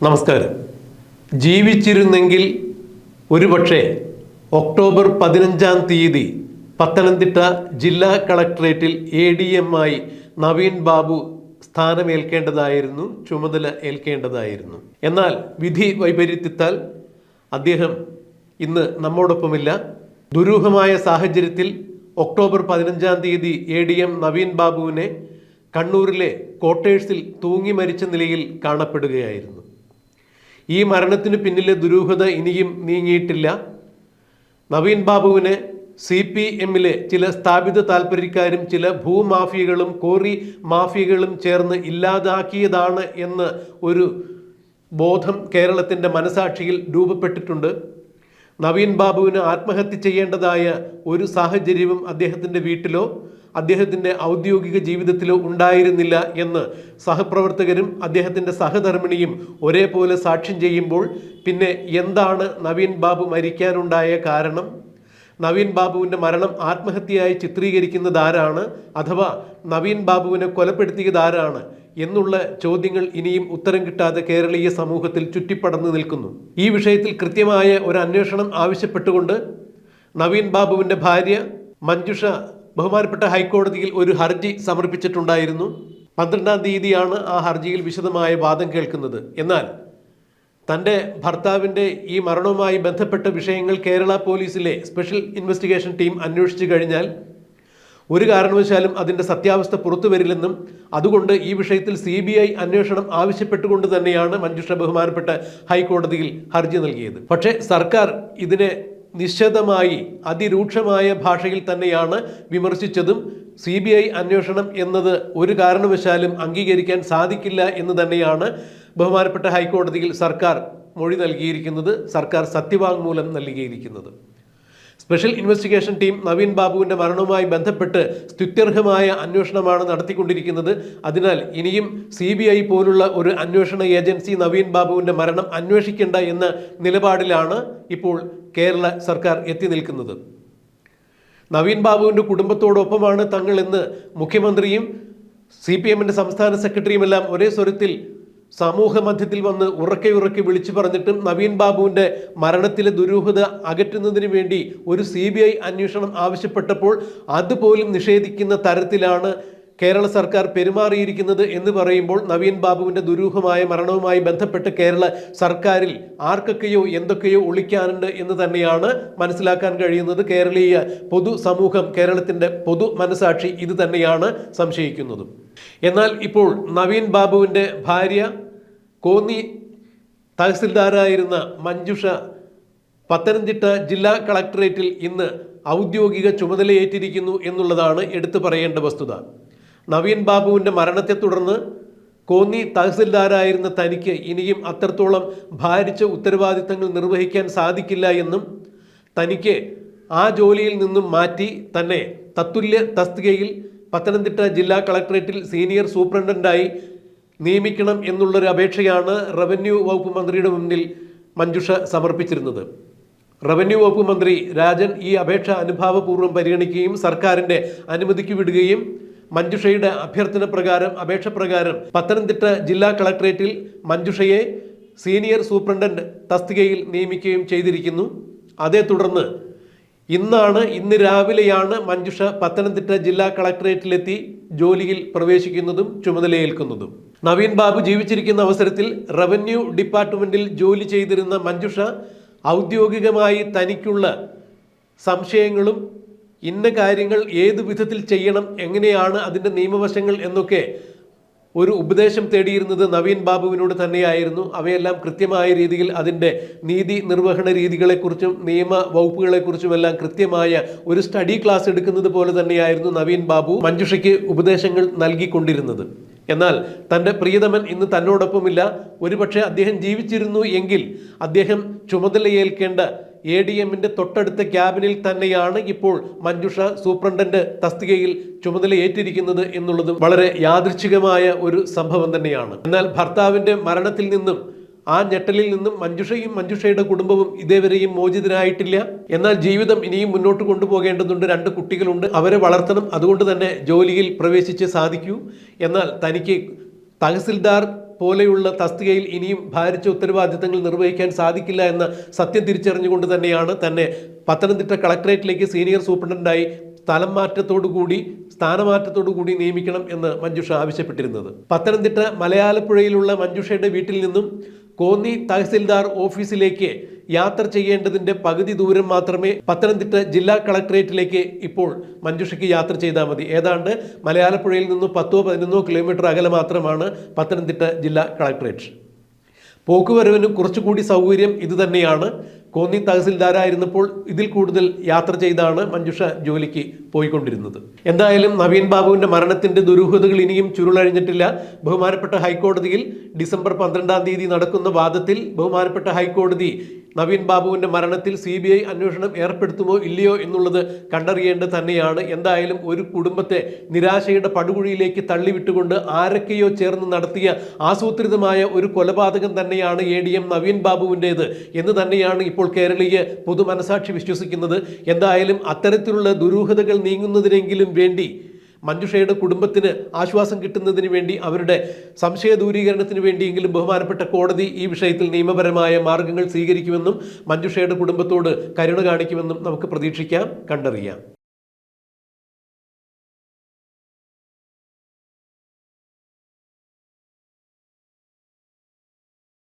നമസ്കാരം. ജീവിച്ചിരുന്നെങ്കിൽ ഒരുപക്ഷെ ഒക്ടോബർ 15-ാം തീയതി പത്തനംതിട്ട ജില്ലാ കളക്ടറേറ്റിൽ ADM ആയി നവീൻ ബാബു സ്ഥാനമേൽക്കേണ്ടതായിരുന്നു, ചുമതല ഏൽക്കേണ്ടതായിരുന്നു. എന്നാൽ വിധി വൈപരീത്യത്താൽ അദ്ദേഹം ഇന്ന് നമ്മോടൊപ്പമില്ല. ദുരൂഹമായ സാഹചര്യത്തിൽ ഒക്ടോബർ 15-ാം തീയതി ADM നവീൻ ബാബുവിനെ കണ്ണൂരിലെ ക്വാർട്ടേഴ്സിൽ തൂങ്ങി മരിച്ച നിലയിൽ കാണപ്പെടുകയായിരുന്നു. ഈ മരണത്തിന് പിന്നിലെ ദുരൂഹത ഇനിയും നീങ്ങിയിട്ടില്ല. നവീൻ ബാബുവിനെ CPM-ലെ ചില സ്ഥാപിത താൽപ്പര്യക്കാരും ചില ഭൂമാഫിയകളും കോറി മാഫിയകളും ചേർന്ന് ഇല്ലാതാക്കിയതാണ് എന്ന് ഒരു ബോധം കേരളത്തിൻ്റെ മനസാക്ഷിയിൽ രൂപപ്പെട്ടിട്ടുണ്ട്. നവീൻ ബാബുവിന് ആത്മഹത്യ ചെയ്യേണ്ടതായ ഒരു സാഹചര്യവും അദ്ദേഹത്തിൻ്റെ വീട്ടിലോ അദ്ദേഹത്തിൻ്റെ ഔദ്യോഗിക ജീവിതത്തിലോ ഉണ്ടായിരുന്നില്ല എന്ന് സഹപ്രവർത്തകരും അദ്ദേഹത്തിൻ്റെ സഹധർമ്മിണിയും ഒരേപോലെ സാക്ഷ്യം ചെയ്യുമ്പോൾ പിന്നെ എന്താണ് നവീൻ ബാബു മരിക്കാനുണ്ടായ കാരണം? നവീൻ ബാബുവിൻ്റെ മരണം ആത്മഹത്യയായി ചിത്രീകരിക്കുന്നതാരാണ്? അഥവാ നവീൻ ബാബുവിനെ കൊലപ്പെടുത്തിയതാരാണ് എന്നുള്ള ചോദ്യങ്ങൾ ഇനിയും ഉത്തരം കിട്ടാതെ കേരളീയ സമൂഹത്തിൽ ചുറ്റിപ്പടർന്നു നിൽക്കുന്നു. ഈ വിഷയത്തിൽ കൃത്യമായ ഒരു അന്വേഷണം ആവശ്യപ്പെട്ടുകൊണ്ട് നവീൻ ബാബുവിൻ്റെ ഭാര്യ മഞ്ജുഷ ബഹുമാനപ്പെട്ട ഹൈക്കോടതിയിൽ ഒരു ഹർജി സമർപ്പിച്ചിട്ടുണ്ടായിരുന്നു. 12-ാം തീയതിയാണ് ആ ഹർജിയിൽ വിശദമായ വാദം കേൾക്കുന്നത്. എന്നാൽ തൻ്റെ ഭർത്താവിൻ്റെ ഈ മരണവുമായി ബന്ധപ്പെട്ട വിഷയങ്ങൾ കേരള പോലീസിലെ സ്പെഷ്യൽ ഇൻവെസ്റ്റിഗേഷൻ ടീം അന്വേഷിച്ചു കഴിഞ്ഞാൽ ഒരു കാരണവശാലും അതിൻ്റെ സത്യാവസ്ഥ പുറത്തു വരില്ലെന്നും അതുകൊണ്ട് ഈ വിഷയത്തിൽ CBI അന്വേഷണം ആവശ്യപ്പെട്ടുകൊണ്ട് തന്നെയാണ് മഞ്ജുഷ ബഹുമാനപ്പെട്ട ഹൈക്കോടതിയിൽ ഹർജി നൽകിയത്. പക്ഷേ സർക്കാർ ഇതിനെ നിശ്ചിതമായി അതിരൂക്ഷമായ ഭാഷയിൽ തന്നെയാണ് വിമർശിച്ചതും CBI അന്വേഷണം എന്നത് ഒരു കാരണവശാലും അംഗീകരിക്കാൻ സാധിക്കില്ല എന്ന് തന്നെയാണ് ബഹുമാനപ്പെട്ട ഹൈക്കോടതിയിൽ സർക്കാർ മൊഴി നൽകിയിരിക്കുന്നത്, സർക്കാർ സത്യവാങ്മൂലം നൽകിയിരിക്കുന്നത്. സ്പെഷ്യൽ ഇൻവെസ്റ്റിഗേഷൻ ടീം നവീൻ ബാബുവിൻ്റെ മരണവുമായി ബന്ധപ്പെട്ട് സ്തുത്യർഹമായ അന്വേഷണമാണ് നടത്തിക്കൊണ്ടിരിക്കുന്നത്. അതിനാൽ ഇനിയും CBI പോലുള്ള ഒരു അന്വേഷണ ഏജൻസി നവീൻ ബാബുവിൻ്റെ മരണം അന്വേഷിക്കേണ്ട എന്ന നിലപാടിലാണ് ഇപ്പോൾ കേരള സർക്കാർ എത്തി നിൽക്കുന്നത്. നവീൻ ബാബുവിൻ്റെ കുടുംബത്തോടൊപ്പമാണ് തങ്ങളെന്ന് മുഖ്യമന്ത്രിയും CPM-ന്റെ സംസ്ഥാന സെക്രട്ടറിയുമെല്ലാം ഒരേ സ്വരത്തിൽ സമൂഹ മധ്യത്തിൽ വന്ന് ഉറക്കെ വിളിച്ചു പറഞ്ഞിട്ടും നവീൻ ബാബുവിൻ്റെ മരണത്തിലെ ദുരൂഹത അകറ്റുന്നതിന് വേണ്ടി ഒരു CBI അന്വേഷണം ആവശ്യപ്പെട്ടപ്പോൾ അതുപോലും നിഷേധിക്കുന്ന തരത്തിലാണ് കേരള സർക്കാർ പെരുമാറിയിരിക്കുന്നത് എന്ന് പറയുമ്പോൾ നവീൻ ബാബുവിൻ്റെ ദുരൂഹമായ മരണവുമായി ബന്ധപ്പെട്ട് കേരള സർക്കാരിൽ ആർക്കൊക്കെയോ എന്തൊക്കെയോ ഒളിക്കാനുണ്ട് എന്ന് തന്നെയാണ് മനസ്സിലാക്കാൻ കഴിയുന്നത്. കേരളീയ പൊതു സമൂഹം, കേരളത്തിൻ്റെ പൊതു മനസാക്ഷി ഇത് തന്നെയാണ് സംശയിക്കുന്നതും. എന്നാൽ ഇപ്പോൾ നവീൻ ബാബുവിൻ്റെ ഭാര്യ കോന്നി തഹസിൽദാരായിരുന്ന മഞ്ജുഷ പത്തനംതിട്ട ജില്ലാ കളക്ടറേറ്റിൽ ഇന്ന് ഔദ്യോഗിക ചുമതലയേറ്റിരിക്കുന്നു എന്നുള്ളതാണ് എടുത്തു പറയേണ്ട വസ്തുത. നവീൻ ബാബുവിൻ്റെ മരണത്തെ തുടർന്ന് കോന്നി തഹസിൽദാരായിരുന്ന തനിക്ക് ഇനിയും അത്രത്തോളം ഭാരിച്ച ഉത്തരവാദിത്തങ്ങൾ നിർവഹിക്കാൻ സാധിക്കില്ല എന്നും തനിക്ക് ആ ജോലിയിൽ നിന്നും മാറ്റി തന്നെ തത്തുല്യ തസ്തികയിൽ പത്തനംതിട്ട ജില്ലാ കളക്ടറേറ്റിൽ സീനിയർ സൂപ്രണ്ടൻ്റായി നിയമിക്കണം എന്നുള്ളൊരു അപേക്ഷയാണ് റവന്യൂ വകുപ്പ് മന്ത്രിയുടെ മുന്നിൽ മഞ്ജുഷ സമർപ്പിച്ചിരുന്നത്. റവന്യൂ വകുപ്പ് മന്ത്രി രാജൻ ഈ അപേക്ഷ അനുഭാവപൂർവ്വം പരിഗണിക്കുകയും സർക്കാരിൻ്റെ അനുമതിക്ക് വിടുകയും മഞ്ജുഷയുടെ അപേക്ഷ പ്രകാരം പത്തനംതിട്ട ജില്ലാ കളക്ടറേറ്റിൽ മഞ്ജുഷയെ സീനിയർ സൂപ്രണ്ടന്റ് തസ്തികയിൽ നിയമിക്കുകയും ചെയ്തിരിക്കുന്നു. അതേ തുടർന്ന് ഇന്ന് രാവിലെയാണ് മഞ്ജുഷ പത്തനംതിട്ട ജില്ലാ കളക്ടറേറ്റിലെത്തി ജോലിയിൽ പ്രവേശിക്കുന്നതും ചുമതലയേൽക്കുന്നതും. നവീൻ ബാബു ജീവിച്ചിരിക്കുന്ന അവസരത്തിൽ റവന്യൂ ഡിപ്പാർട്ട്മെന്റിൽ ജോലി ചെയ്തിരുന്ന മഞ്ജുഷ ഔദ്യോഗികമായി തനിക്കുള്ള സംശയങ്ങളും ഇന്ന കാര്യങ്ങൾ ഏതു വിധത്തിൽ ചെയ്യണം, എങ്ങനെയാണ് അതിൻ്റെ നിയമവശങ്ങൾ എന്നൊക്കെ ഒരു ഉപദേശം തേടിയിരുന്നത് നവീൻ ബാബുവിനോട് തന്നെയായിരുന്നു. അവയെല്ലാം കൃത്യമായ രീതിയിൽ അതിൻ്റെ നീതി നിർവഹണ രീതികളെക്കുറിച്ചും നിയമ വകുപ്പുകളെക്കുറിച്ചുമെല്ലാം കൃത്യമായ ഒരു സ്റ്റഡി ക്ലാസ് എടുക്കുന്നത് പോലെ തന്നെയായിരുന്നു നവീൻ ബാബു മഞ്ജുഷയ്ക്ക് ഉപദേശങ്ങൾ നൽകിക്കൊണ്ടിരുന്നത്. എന്നാൽ തൻ്റെ പ്രിയതമൻ ഇന്ന് തന്നോടൊപ്പമില്ല. ഒരുപക്ഷെ അദ്ദേഹം ജീവിച്ചിരുന്നു എങ്കിൽ അദ്ദേഹം ചുമതലയേൽക്കേണ്ട ADM-ന്റെ തൊട്ടടുത്ത ക്യാബിനിൽ തന്നെയാണ് ഇപ്പോൾ മഞ്ജുഷ സൂപ്രണ്ടന്റ് തസ്തികയിൽ ചുമതലയേറ്റിരിക്കുന്നത് എന്നുള്ളതും വളരെ യാദൃച്ഛികമായ ഒരു സംഭവം തന്നെയാണ്. എന്നാൽ ഭർത്താവിൻ്റെ മരണത്തിൽ നിന്നും ആ ഞെട്ടലിൽ നിന്നും മഞ്ജുഷയും മഞ്ജുഷയുടെ കുടുംബവും ഇതേവരെയും മോചിതരായിട്ടില്ല. എന്നാൽ ജീവിതം ഇനിയും മുന്നോട്ട് കൊണ്ടുപോകേണ്ടതുണ്ട്. 2 കുട്ടികളുണ്ട്, അവരെ വളർത്തണം. അതുകൊണ്ട് തന്നെ ജോലിയിൽ പ്രവേശിച്ച് സാധിക്കൂ. എന്നാൽ തനിക്ക് തഹസിൽദാർ പോലെയുള്ള തസ്തികയിൽ ഇനിയും ഭാരിച്ച ഉത്തരവാദിത്തങ്ങൾ നിർവഹിക്കാൻ സാധിക്കില്ല എന്ന സത്യം തിരിച്ചറിഞ്ഞുകൊണ്ട് തന്നെയാണ് തന്നെ പത്തനംതിട്ട കളക്ടറേറ്റിലേക്ക് സീനിയർ സൂപ്രണ്ടന്റായി സ്ഥാനമാറ്റത്തോടുകൂടി നിയമിക്കണം എന്ന് മഞ്ജുഷ ആവശ്യപ്പെട്ടിരുന്നത്. പത്തനംതിട്ട മലയാലപ്പുഴയിലുള്ള മഞ്ജുഷയുടെ വീട്ടിൽ നിന്നും കോന്നി തഹസിൽദാർ ഓഫീസിലേക്ക് യാത്ര ചെയ്യേണ്ടതിൻ്റെ പകുതി ദൂരം മാത്രമേ പത്തനംതിട്ട ജില്ലാ കളക്ടറേറ്റിലേക്ക് ഇപ്പോൾ മഞ്ജുഷയ്ക്ക് യാത്ര ചെയ്താൽ മതി. ഏതാണ്ട് മലയാലപ്പുഴയിൽ നിന്നും 10-11 കിലോമീറ്റർ അകലെ മാത്രമാണ് പത്തനംതിട്ട ജില്ലാ കളക്ടറേറ്റ്. പോക്കുവരവിനും കുറച്ചുകൂടി സൗകര്യം ഇതുതന്നെയാണ്. കോന്നി തഹസിൽദാരായിരുന്നപ്പോൾ ഇതിൽ കൂടുതൽ യാത്ര ചെയ്താണ് മഞ്ജുഷ ജോലിക്ക് പോയിക്കൊണ്ടിരുന്നത്. എന്തായാലും നവീൻ ബാബുവിൻ്റെ മരണത്തിൻ്റെ ദുരൂഹതകൾ ഇനിയും ചുരുളഴിഞ്ഞിട്ടില്ല. ബഹുമാനപ്പെട്ട ഹൈക്കോടതിയിൽ ഡിസംബർ 12-ാം തീയതി നടക്കുന്ന വാദത്തിൽ ബഹുമാനപ്പെട്ട ഹൈക്കോടതി നവീൻ ബാബുവിൻ്റെ മരണത്തിൽ CBI അന്വേഷണം ഏർപ്പെടുത്തുമോ ഇല്ലയോ എന്നുള്ളത് കണ്ടറിയേണ്ടത് തന്നെയാണ്. എന്തായാലും ഒരു കുടുംബത്തെ നിരാശയുടെ പടുകുഴിയിലേക്ക് തള്ളിവിട്ടുകൊണ്ട് ആരൊക്കെയോ ചേർന്ന് നടത്തിയ ആസൂത്രിതമായ ഒരു കൊലപാതകം തന്നെയാണ് ADM നവീൻ ബാബുവിൻ്റേത് എന്ന് തന്നെയാണ് ഇപ്പോൾ കേരളീയ പൊതുമനസാക്ഷി വിശ്വസിക്കുന്നത്. എന്തായാലും അത്തരത്തിലുള്ള ദുരൂഹതകൾ നീങ്ങുന്നതിനെങ്കിലും വേണ്ടി മഞ്ജുഷയുടെ കുടുംബത്തിന് ആശ്വാസം കിട്ടുന്നതിന് വേണ്ടി അവരുടെ സംശയ ദൂരീകരണത്തിന് വേണ്ടിയെങ്കിലും ബഹുമാനപ്പെട്ട കോടതി ഈ വിഷയത്തിൽ നിയമപരമായ മാർഗങ്ങൾ സ്വീകരിക്കുമെന്നും മഞ്ജുഷയുടെ കുടുംബത്തോട് കരുണ കാണിക്കുമെന്നും നമുക്ക് പ്രതീക്ഷിക്കാം, കണ്ടറിയാം.